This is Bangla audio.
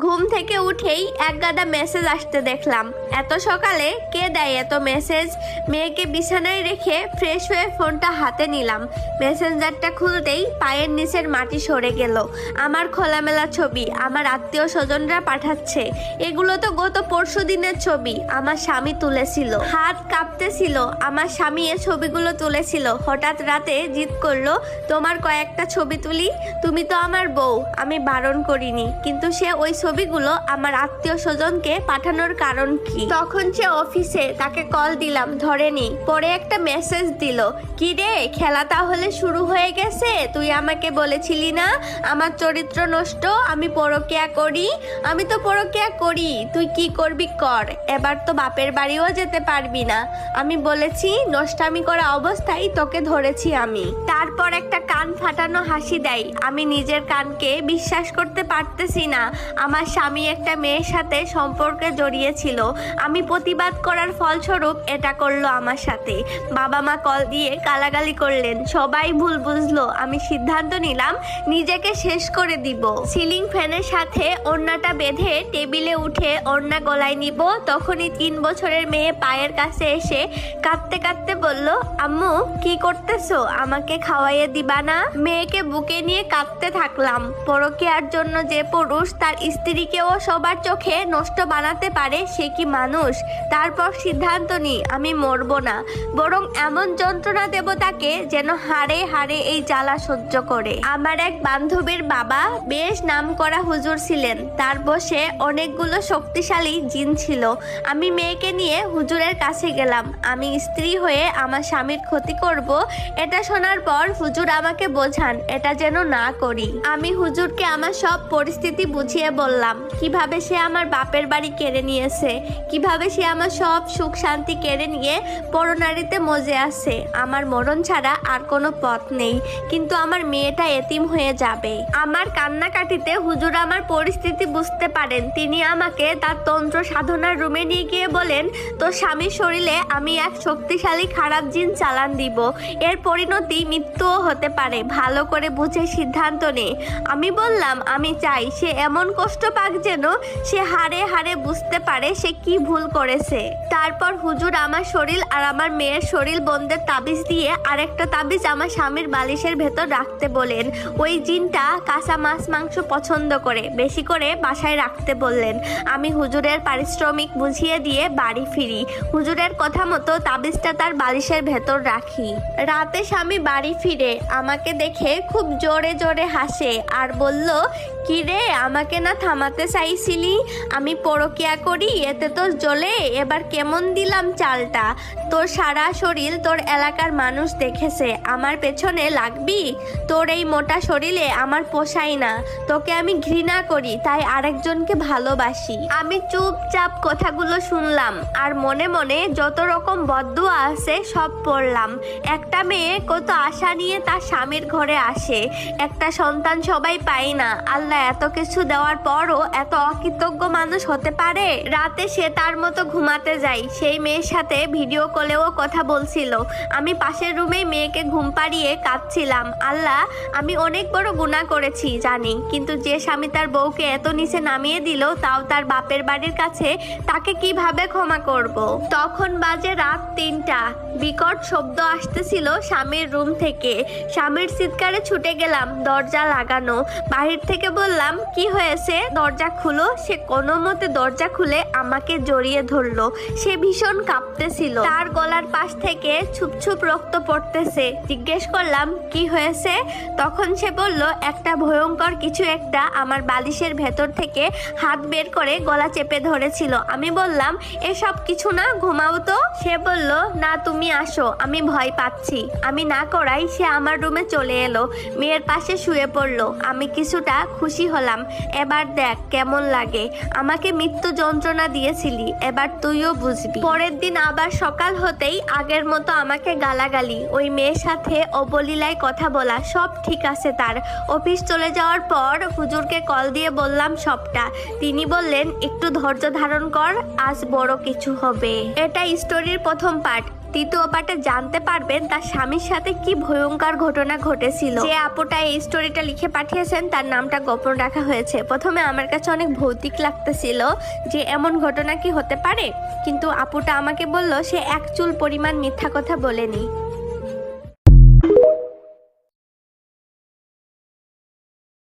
ঘুম থেকে উঠেই এক গাদা মেসেজ আসতে দেখলাম। এত সকালে কে দেয় এত মেসেজ? মেয়েকে বিছানায় রেখে ফ্রেশ হয়ে ফোনটা হাতে নিলাম। মেসেঞ্জারটা খুলতেই পায়ের নিচের মাটি সরে গেল। আমার খোলামেলা ছবি আমার আত্মীয় স্বজনরা পাঠাচ্ছে। এগুলো তো গত পরশু দিনের ছবি, আমার স্বামী তুলেছিল। হাত কাঁপতেছিল। আমার স্বামী এ ছবিগুলো তুলেছিল। হঠাৎ রাতে জিদ করলো, তোমার কয়েকটা ছবি তুলি। তুমি তো আমার বউ, আমি বারণ করিনি, কিন্তু সে ওই ছবিগুলো আমার আত্মীয় স্বজনকে পাঠানোর কারণ কি? তখন সে অফিসে, তাকে কল দিলাম, ধরেনি। পরে একটা মেসেজ দিল, কি রে খেলা তাহলে শুরু হয়ে গেছে? তুই আমাকে বলেছিলি না আমার চরিত্র নষ্ট, আমি পরকীয়া করি। আমি তো পরকীয়া করি, তুই কি করবি কর, এবার তো বাপের বাড়িও যেতে পারবি না। আমি বলেছি নষ্টামি করা অবস্থায় তোকে ধরেছি আমি। তারপর একটা কান ফাটানো হাসি দেয়। আমি নিজের কানকে বিশ্বাস করতে পারতেছি না। আমার স্বামী একটা মেয়ের সাথে সম্পর্কে জড়িয়েছিল। আমি প্রতিবাদ করার ফলস্বরূপ এটা করলো আমার সাথে। বাবা মা কল দিয়ে গালাগালি করলেন। সবাই ভুল বুঝলো। আমি সিদ্ধান্ত নিলাম নিজেকে শেষ করে দিব। সিলিং ফ্যানের সাথে ওড়নাটা বেঁধে টেবিলে উঠে ওড়না গলায় নিব। তখনই 3 বছরের মেয়ে পায়ের কাছে এসে কাঁদতে কাঁদতে বলল, আম্মু কি করতেছো? আমাকে খাওয়াইয়ে দিবা না? মেয়েকে বুকে নিয়ে কাঁদতে থাকলাম। পরকীয়ার জন্য যে পুরুষ তার স্ত্রীকেও সবার চোখে নষ্ট বানাতে পারে, সে কি মানুষ? তারপর সিদ্ধান্ত নিই আমি মরবো না, বরং এমন যন্ত্রণা দেব তাকে যেন হাড়ে হাড়ে এই জ্বালা সহ্য করে। আমার এক বান্ধবীর বাবা বেশ নামকরা হুজুর ছিলেন। তার বসে অনেকগুলো শক্তিশালী জিন ছিল। আমি মেয়েকে নিয়ে হুজুরের কাছে গেলাম। আমি স্ত্রী হয়ে আমার স্বামীর ক্ষতি করব, এটা শোনার পর হুজুর আমাকে বোঝান এটা যেন না করি। আমি হুজুরকে আমার সব পরিস্থিতি বুঝিয়ে বললাম, কিভাবে সে আমার বাপের বাড়ি কেড়ে নিয়েছে, কিভাবে সে আমার সব সুখ শান্তি কেড়ে নিয়ে পরনারীতে মজে আছে। আমার মরণ ছাড়া আর কোনো পথ নেই, কিন্তু আমার মেয়েটা এতিম হয়ে যাবে। আমার কান্নাকাটিতে হুজুর আমার পরিস্থিতি বুঝতে পারেন। তিনি আমাকে তার তন্ত্র সাধনার রুমে নিয়ে গিয়ে বলেন, তোর স্বামীর শরীরে আমি এক শক্তিশালী খারাপ জিন চালান দিব। এর পরিণতি মৃত্যুও হতে পারে, ভালো করে বুঝে সিদ্ধান্ত নে। আমি বললাম আমি চাই সে এমন কষ্ট পাক যেন সে হাড়ে হাড়ে বুঝতে পারে সে কি ভুল করেছে। তারপর হুজুর আমার শরীর আর আমার মেয়ের শরীর বন্ধের তাবিজ দিয়ে আরেকটা তাবিজ আমার স্বামীর বালিশের ভেতর রাখতে বলেন। ওই জিনটা কাঁচা মাছ মাংস পছন্দ করে, বেশি করে বাসায় রাখতে বললেন। আমি হুজুরের পারিশ্রমিক বুঝিয়ে দিয়ে বাড়ি ফিরি। হুজুরের কথা মতো তাবিজটা তার বালিশের ভেতর রাখি। রাতে স্বামী বাড়ি ফিরে আমাকে দেখে খুব জোরে জোরে হাসে আর বলল, কি রে আমাকে না থামাতে চাইছিলি? আমি পরকীয়া করি এতে তোর জ্বলে, এবার কেমন দিলাম চালটা। তোর সারা শরীর তোর এলাকার মানুষ দেখেছে, আমার পেছনে লাগবি? তোর এই মোটা শরীরে আমার পোষায় না, তোকে আমি ঘৃণা করি, তাই আরেকজনকে ভালোবাসি। আমি চুপচাপ কথাগুলো শুনলাম আর মনে মনে যত রকম বদদুয়া আছে সব পড়লাম। একটা মেয়ে কত আশা নিয়ে তার স্বামীর ঘরে আসে, একটা সন্তান সবাই পায় না। আল্লাহ এত কিছু দেওয়ার পরও এত অকৃতজ্ঞ মানুষ হতে পারে? রাতে সে তার মতো ঘুমাতে যায়। সেই মেয়ের সাথে ভিডিও কলেও কথা বলছিল। আমি পাশের রুমেই মেয়েকে ঘুম পাড়িয়ে কাঁদছিলাম। আল্লাহ, আমি অনেক বড় গুনাহ করেছি জানি, কিন্তু যে স্বামী তার বউকে এত নিচে নামিয়ে দিল, তাও তার বাপের বাড়ির কাছে, তাকে কিভাবে ক্ষমা করব? তখন বাজে রাত 3টা। বিকট শব্দ আসতেছিল স্বামীর রুম থেকে। স্বামীর চিৎকারে ছুটে গেলাম, দরজা লাগানো। বাহির থেকে বললাম, কি হয়েছে? দরজা খুলো। সে কোনো মতে দরজা খুলে আমাকে জড়িয়ে ধরলো। সে ভীষণ কাঁপতেছিল। তার গলার পাশ থেকে ছুপ ছুপ রক্ত পড়তেছে। জিজ্ঞেস করলাম, কি হয়েছে? তখন সে বলল, একটা ভয়ঙ্কর কিছু একটা আমার বালিশের ভেতর থেকে হাত বের করে গলা চেপে ধরেছিল। আমি বললাম, এসব কিছু না, ঘুমাও তো। সে বলল, না তুমি আসো, আমি ভয় পাচ্ছি। আমি না করাই সে আমার রুমে চলে এলো, মেয়ের পাশে শুয়ে পড়লো। আমি কিছুটা খুশি হলাম। এবার দেখ কেমন লাগে, আমাকে মৃত্যু যন্ত্রণা দিয়েছিলি, এবার তুইও বুঝবি। পরের দিন আবার সকাল হতেই আগের মতো আমাকে গালাগালি, ওই মেয়ের সাথে অবলীলায় কথা বলা, সব ঠিক আছে তার। অফিস চলে যাওয়ার পর হুজুরকে কল দিয়ে বললাম সবটা। তিনি বললেন, একটু ধৈর্য ধারণ কর, আজ বড় কিছু হবে। এটা স্টোরির প্রথম পার্ট। তৃতীয় পার্টে জানতে পারবেন তার স্বামীর সাথে কি ভয়ঙ্কর ঘটনা ঘটেছিল। যে আপুটা এই স্টোরিটা লিখে পাঠিয়েছেন তার নামটা গোপন রাখা হয়েছে। প্রথমে আমার কাছে অনেক ভৌতিক লাগতেছিল যে এমন ঘটনা কি হতে পারে, কিন্তু আপুটা আমাকে বলল সে এক চুল পরিমাণ মিথ্যা কথা বলেনি।